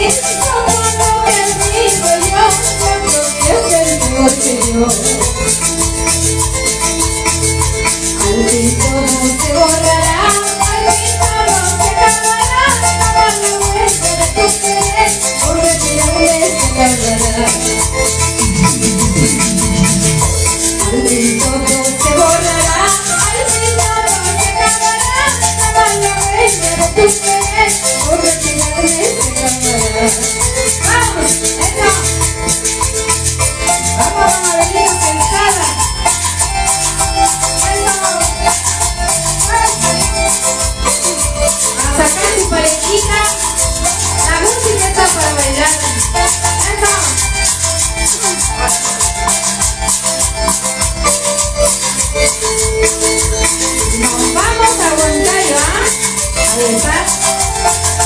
como no me olvido yo, tanto que es el peor que yo. Al fin todo se borrará, al fin todo se acabará, jamás la huella de tu querer, por retirarme se acabará. Al fin todo se borrará, al fin todo se acabará, jamás la huella de tu querer, por retirarme se acabará. ¡Vamos! ¡Eso! ¡Vamos, Manuelito Quesada! A sacar tu parejita, la música está para bailar. Nos vamos a Huancayo, a besar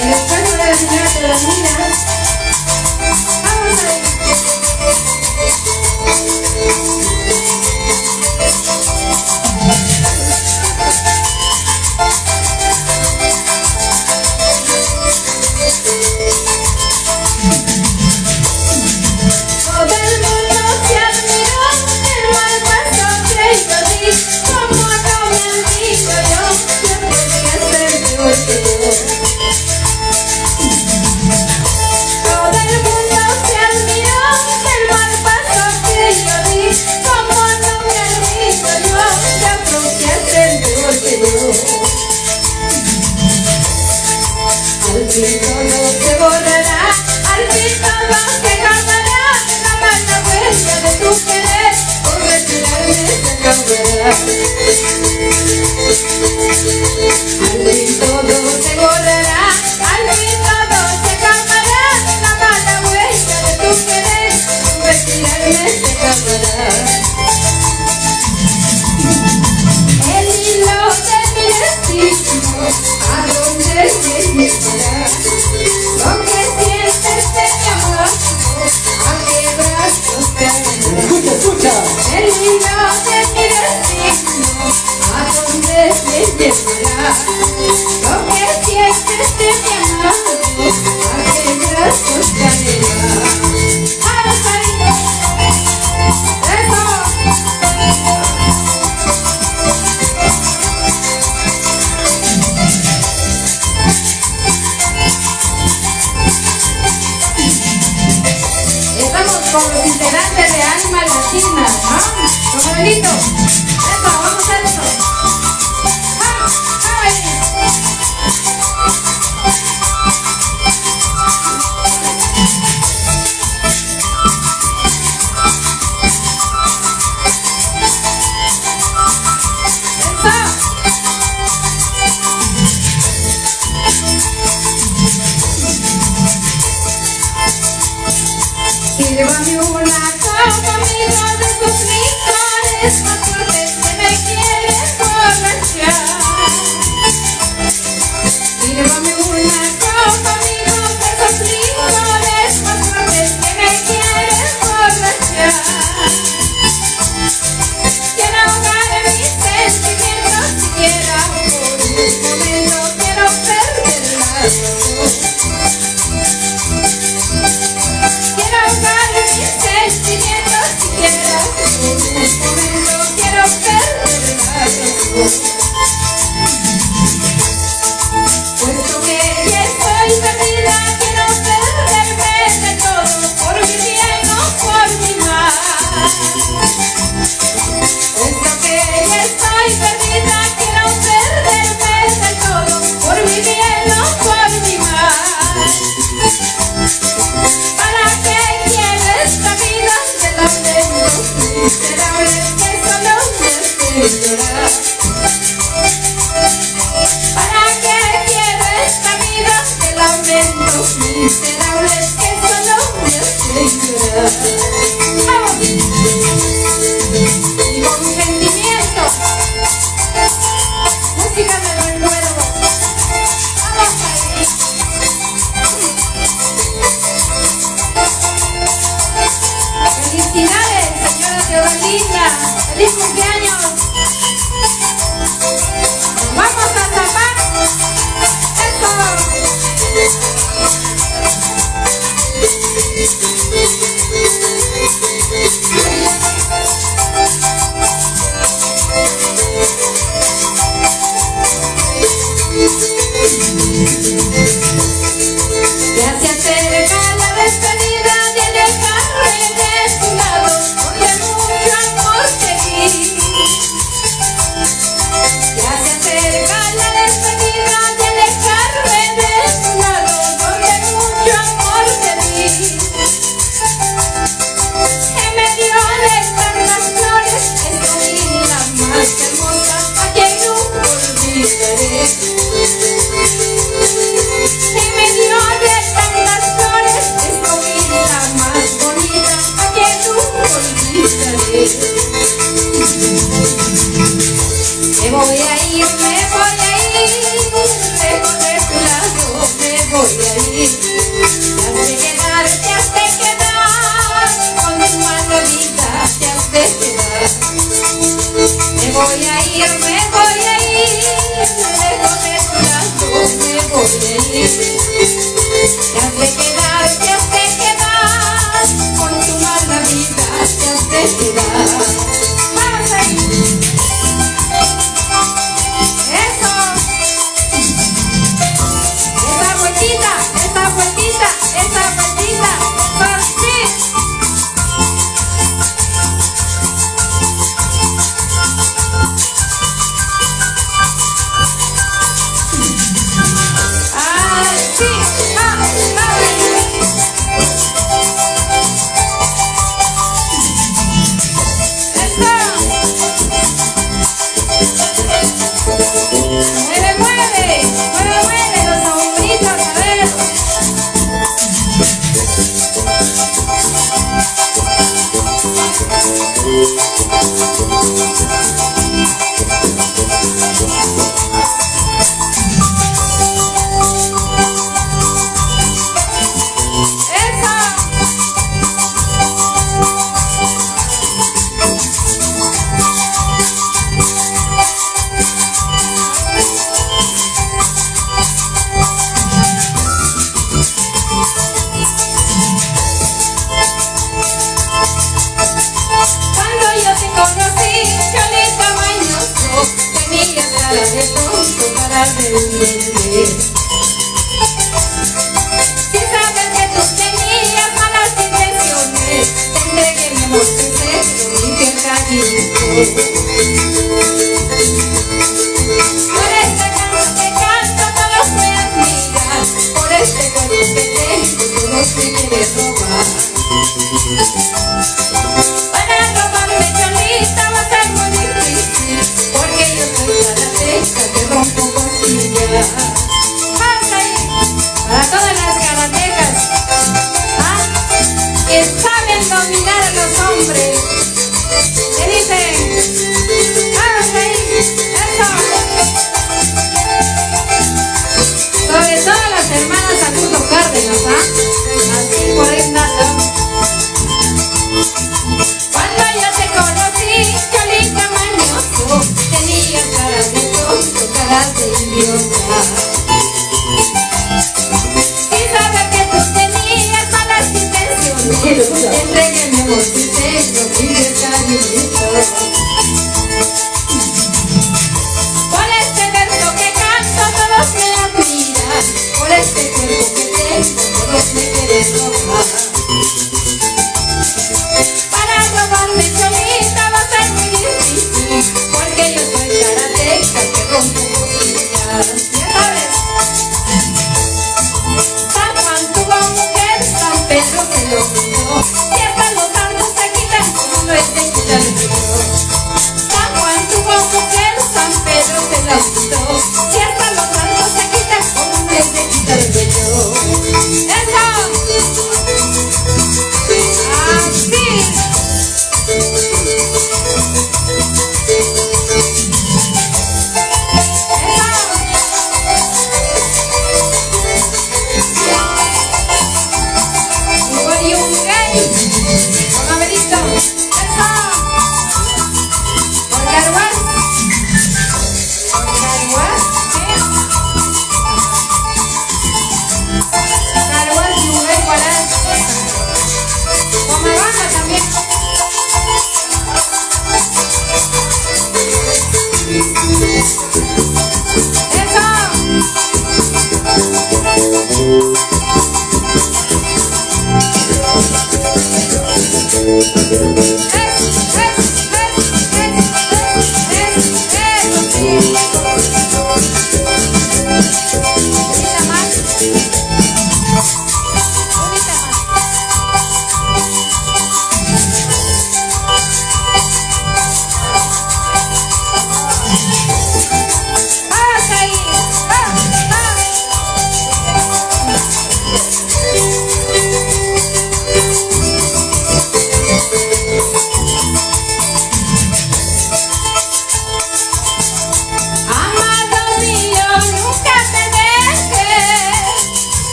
el espejo de la señora Teodosina. Vamos a ver. Al fin todo se borrará, al fin todo se acabará, jamás la huella de tu querer, por retirarme se acabará. Al fin todo se borrará, al fin todo se acabará, jamás la huella de tu querer, por retirarme se acabará. El hilo de mi destino, ¿a dónde se llevará? Lo que sientes de mi amor, ¿a qué brazos caerá? Escucha, escucha. El hilo de mi destino, ¿a dónde se llevará? Lo que sientes de mi amor, ¿a qué brazos caerá? ¡Vamos ahí! ¡Eso! Estamos con los integrantes de Alma Latina, ¿no? Manuelito, eso, vamos a hacer eso. ¡Vamos! Sírvame una copa, amigo, de tus licores más fuertes que me quieren borrachar. Sírvame una copa, amigo, de esos licores más fuertes que me quieren borrachar. Quiero ahogar mis sentimientos, siquiera por un momento quiero perder la razón. Quiero ahogar mis sentimientos, siquiera por un momento quiero perder la razón. Puesto que ya estoy perdida, quiero perderme de todo, por mi bien o por mi mal. Puesto que ya estoy perdida, quiero perderme de todo, por mi bien o por mi mal. ¿Para qué quiero esta vida de lamentos miserables que solo me hacen llorar? ¿Para qué quiero esta vida de lamentos miserables que solo me hacen llorar? ¡Vamos! Y con sentimiento, música de recuerdo. ¡Vamos ahí! ¡Felicidades, señora Teodosina! ¡Feliz cumpleaños! ¡Vamos a zapar! ¡Eso! Ya se acerca la despedida y en el carro de tu lado, donde mucho amor te di. Ya se acerca la despedida y en el carro de tu lado, donde mucho amor te di. En medio de tantas flores, escogí la más hermosa, a quien nunca olvidaré. En medio de tantas flores, escogí la más bonita, a quien nunca olvidaré. Me voy a ir, lejos de tu lado, me voy a ir. Te has de quedar, con mi mala vida te has de quedar. Me voy a ir, lejos de tu lado, me voy a ir. Te has de quedar, con tu mala vida te has de quedar. ¡Vamos ahí! ¡Eso! ¡Esa vueltita! ¡Esa vueltita! ¡Esa vueltita! ¡Por sí! ¡Así! ¡Ah! ¡Mueve, mueve! ¡Mueve, mueve! Los hombritos, a ver. Cuando yo te conocí, Cholita mañoso, tenías cara de tonto, cara de humilde. Sin saber que tú tenías malas intenciones, te entregué mi amor sincero y qué cariño. Por este canto que canto, todos me admiran. Por este cuerpo que tengo, todos me quieren robar. Para robarme, Cholita, va a ser muy difícil, porque yo soy karateca que rompo costillas. ¡Vamos ahí! Para todas las karatecas, ¿ah? Que saben dominar a los hombres. ¿Qué dicen? ¡Vamos ahí! ¡Eso! Sobre todo las hermanas Acuto Cárdenas, ¿ah? Así.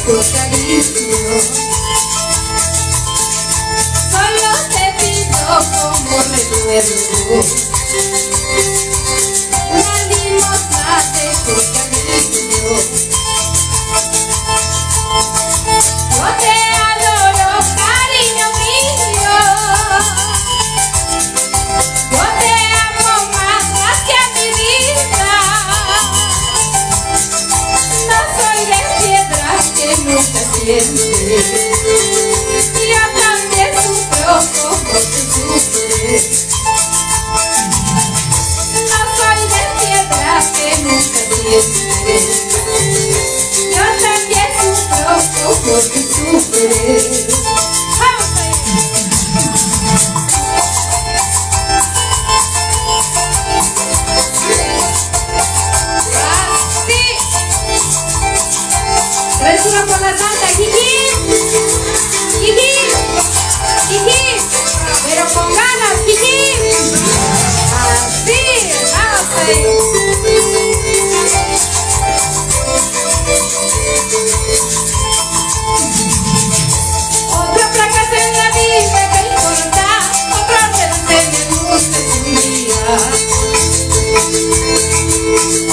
tu cariño. Solo te pido como recuerdo una limosna de tu cariño. Yo te adoro, cariño mío. Yo te amo más que a mi vida. No soy de piedra que nunca siente. Yo también sufro como tú sufres. No soy de piedra que nunca siente. Yo también sufro como tú sufres. ¿Traes una por la santa, Jiji? Jiji, Jiji, pero con ganas, Jiji. Así, vamos ahí. Otro fracaso en la vida, ¿qué importa? Otro revés en el gusto de un día.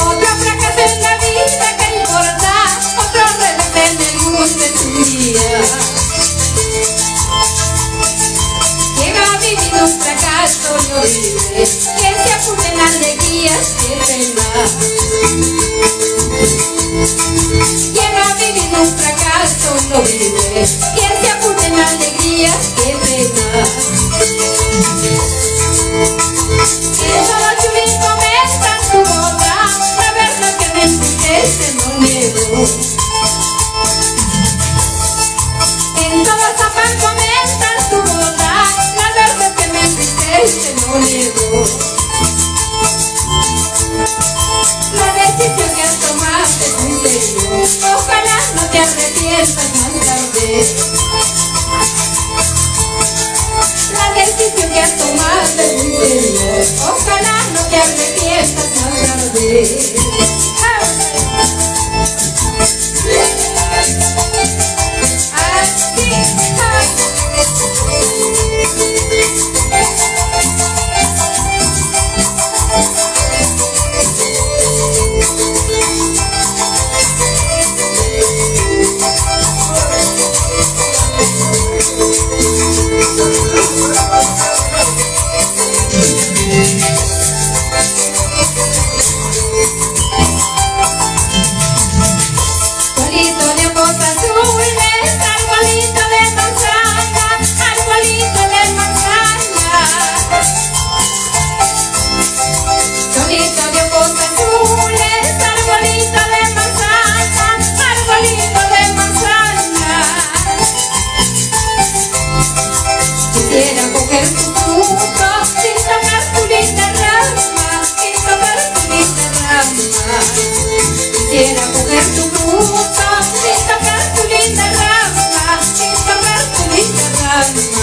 Otro fracaso en la vida, ¿qué importa? Otro revés en el gusto de un día. Quien ha vivido un fracaso lo vive. Quien se apunta en alegrías que pena. Quien ha vivido un fracaso lo vive. Quien se apunta en alegrías que pena. Que solo chulín comenta en tu boca la verdad que me entristece, no niego. En todos afán comenta en tu boca la verdad que me entristece, no niego. La decisión que has tomado es muy serio. Ojalá no te arrepientas más tarde. La decisión que has tomado es muy serio. Ojalá no te arrepientas más tarde. Quisiera coger tu fruto sin tocar tu linda rama, sin tocar tu linda rama. Quisiera coger tu fruto sin tocar tu linda rama, sin tocar tu linda rama.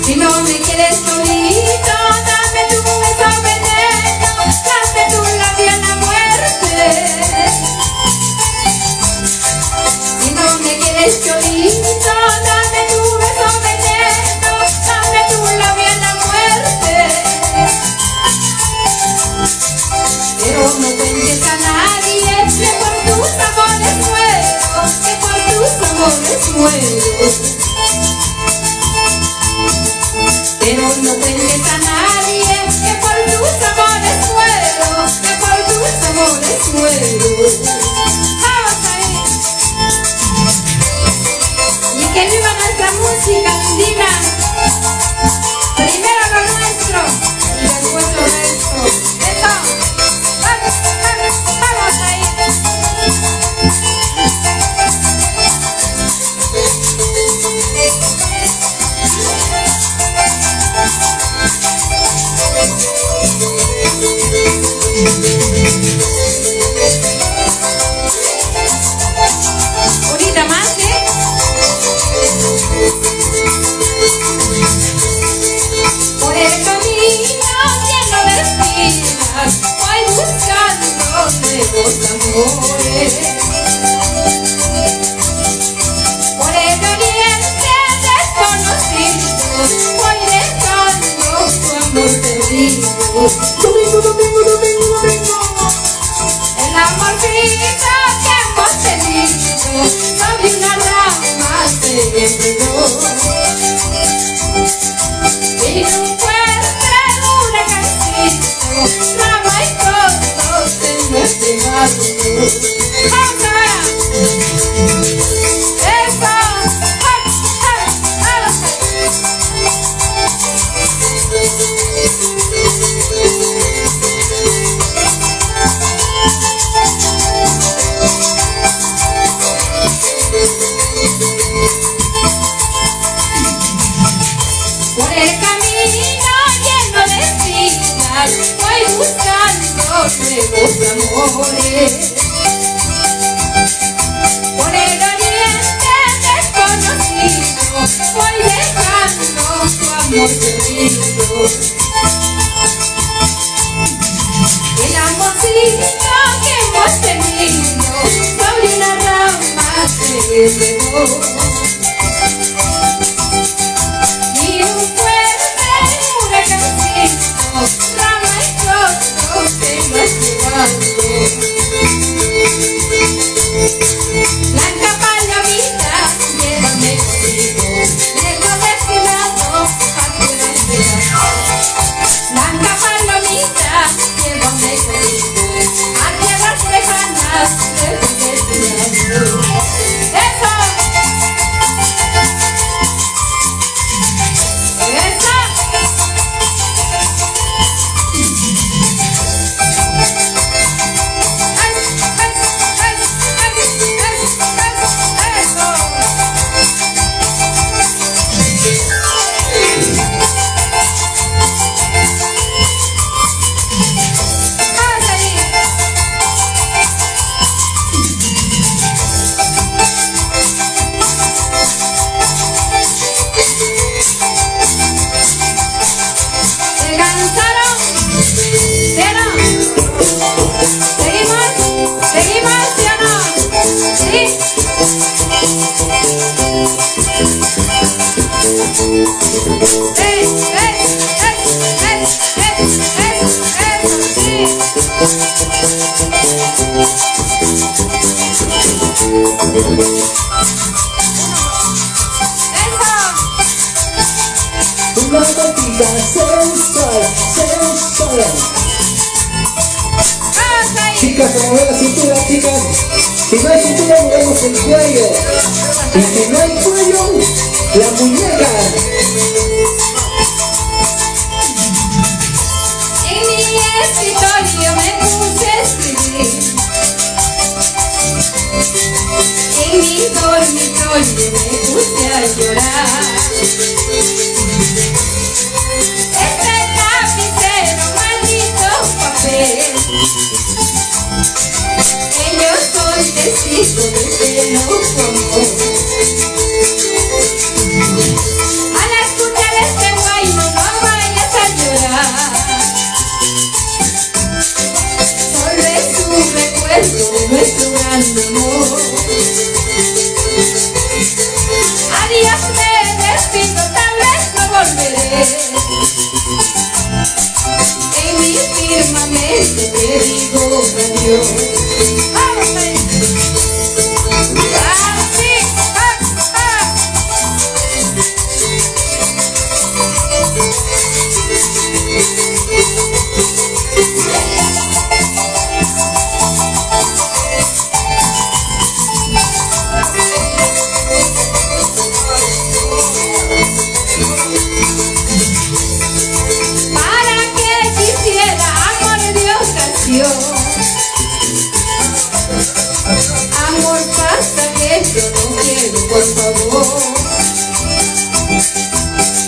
Si no me quieres solito, dame tu beso veneno, dame tu labio en la muerte. Si no me quieres solito, dame tu beso veneno, dame tu labio en la muerte. Pero no cuentes a nadie que por tus amores muero, que por tus amores muero. Pero no cuentes a nadie que por tus amores muero, que por tus amores muero. Vamos ahí. Y que viva nuestra música andina. Primero lo nuestro y después lo resto. Eso. Vamos, vamos, vamos ahí. amores. Por el oriente desconocido voy dejando tu amor perdido. Domingo, domingo, domingo, domingo. El amorcito que hemos tenido sobre una rama se enredó. Vino un fuerte huracancito, rama y todo se nos llevaron. Por el camino lleno de espinas voy buscando nuevos amores. Por el oriente desconocido voy dejando tu amor perdido. El amorcito que hemos tenido sobre una rama se enredó. Rama y todo se nos llevando. Blanca palomita, llévame contigo, negro destilado, factura esperado. Blanca palomita, llévame contigo, a tierras lejanas, negro destilado. ¡Eso! Una gatita sensual, sensual. Chicas, a mover la cintura, chicas. Si no hay cintura, movemos el cuello. Y si no hay cuello, la muñeca. En mi escritorio me puse a escribir. En mi dormitorio me puse a llorar. Este lapicero, maldito papel, que yo soy testigo de cero amor. Al escuchar este guayno no vayas a llorar. Solo es un recuerdo de nuestro gran amor. Adiós, me despido, tal vez no volveré. En mi firmamento te digo adiós. ¡Vamos! ¡Así! ¡Ah! ¡Ah! ¿Para qué quisiera amor de ocasión? Amor pasajero, no quiero, por favor.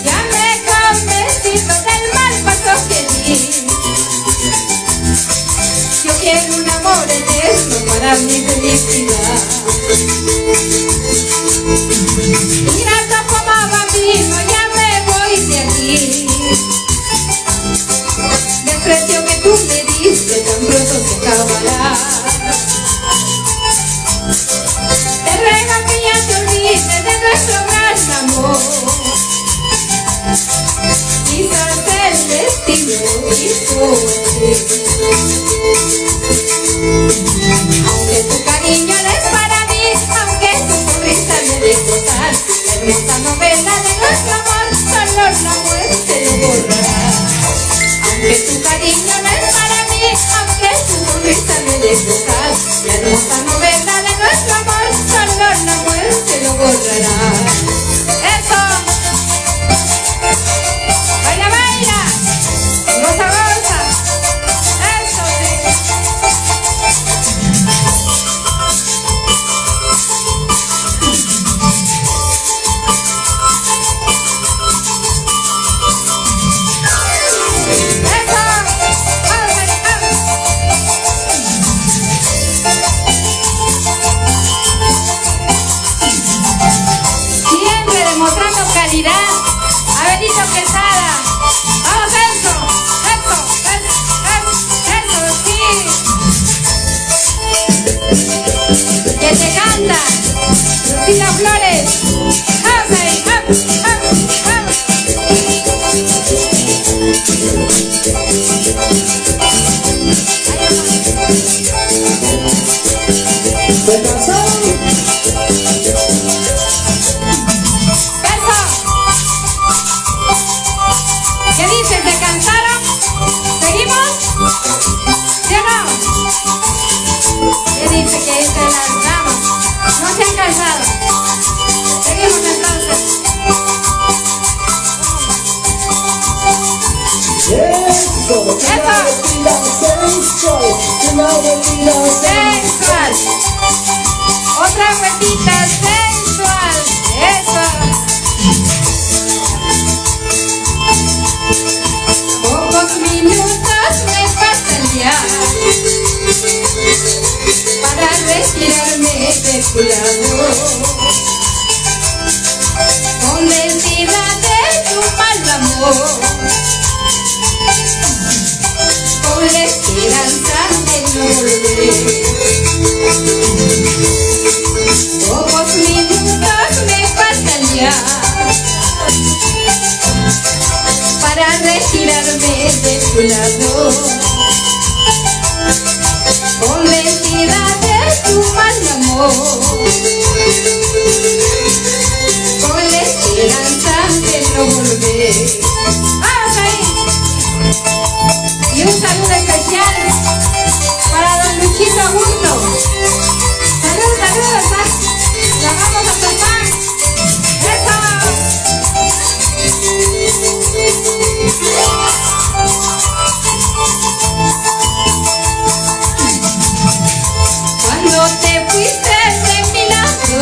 Ya me he convencido del mal paso que di. Yo quiero un amor eterno para mi felicidad. Ingrato como bambino, ya me voy de aquí. El precio que tú me diste tan pronto se acabará. nuestro gran amor. Quizás el destino quiso aunque tu cariño no es para mí, aunque tu sonrisa me destrozar, la hermosa novela de nuestro amor solo la muerte lo borrará. Aunque tu cariño no es para mí, aunque tu sonrisa me destrozar, la hermosa novela de nuestro amor solo la muerte lo borrará. ¡Eso! ¡Baila, baila! ¡Goza, goza! ¡Eso sí! Siempre demostrando calidad. Abelito Quesada. Vamos, eso, sí. Que te canta Rosita Flores. ¿Se cansaron? ¿Qué dices? ¿Se cansaron? ¿Seguimos? ¿Sí o no? ¿Qué dice que esta es la dama? No se han cansado. Seguimos entonces. Eso, Sensual. Otra vueltita sensual. Eso. Pocos minutos me faltan ya para retirarme de tu lado, convencida de tu mal amor, con la esperanza de no volver. Pocos minutos me faltan ya para retirarme de tu lado, convencida de tu mal amor, con la esperanza de no volver. ¡Vamos ahí! Y un saludo especial para don Luchito Augusto. Saludos, saludos, la vamos a topar. ¡Eso! Cuando te fuiste de mi lado,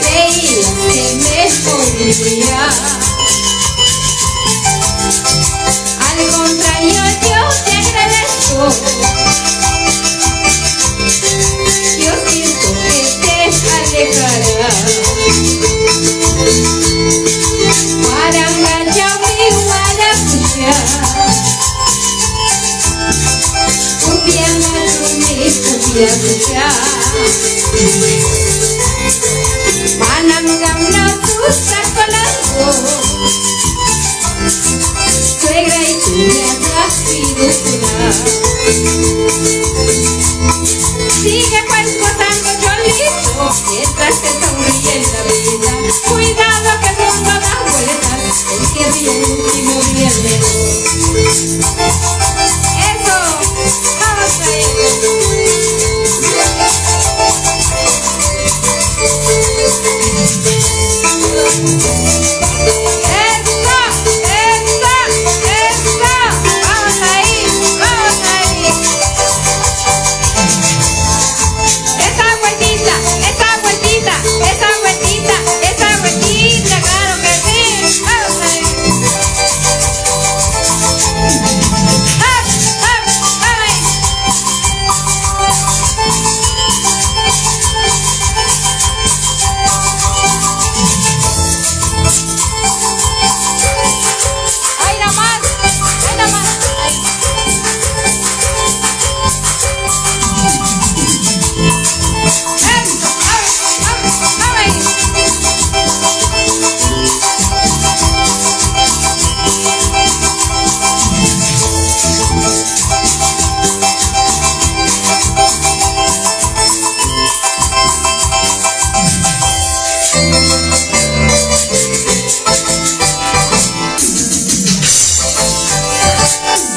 creías que me moriría. Al contrario, yo te agradezco. Yo siento que te alejarás. Marangayami, maracuya, cumbia marumi, cumbia mucha. Manangam na pusta colando, suegra y cumbia na pirukuna. Sigue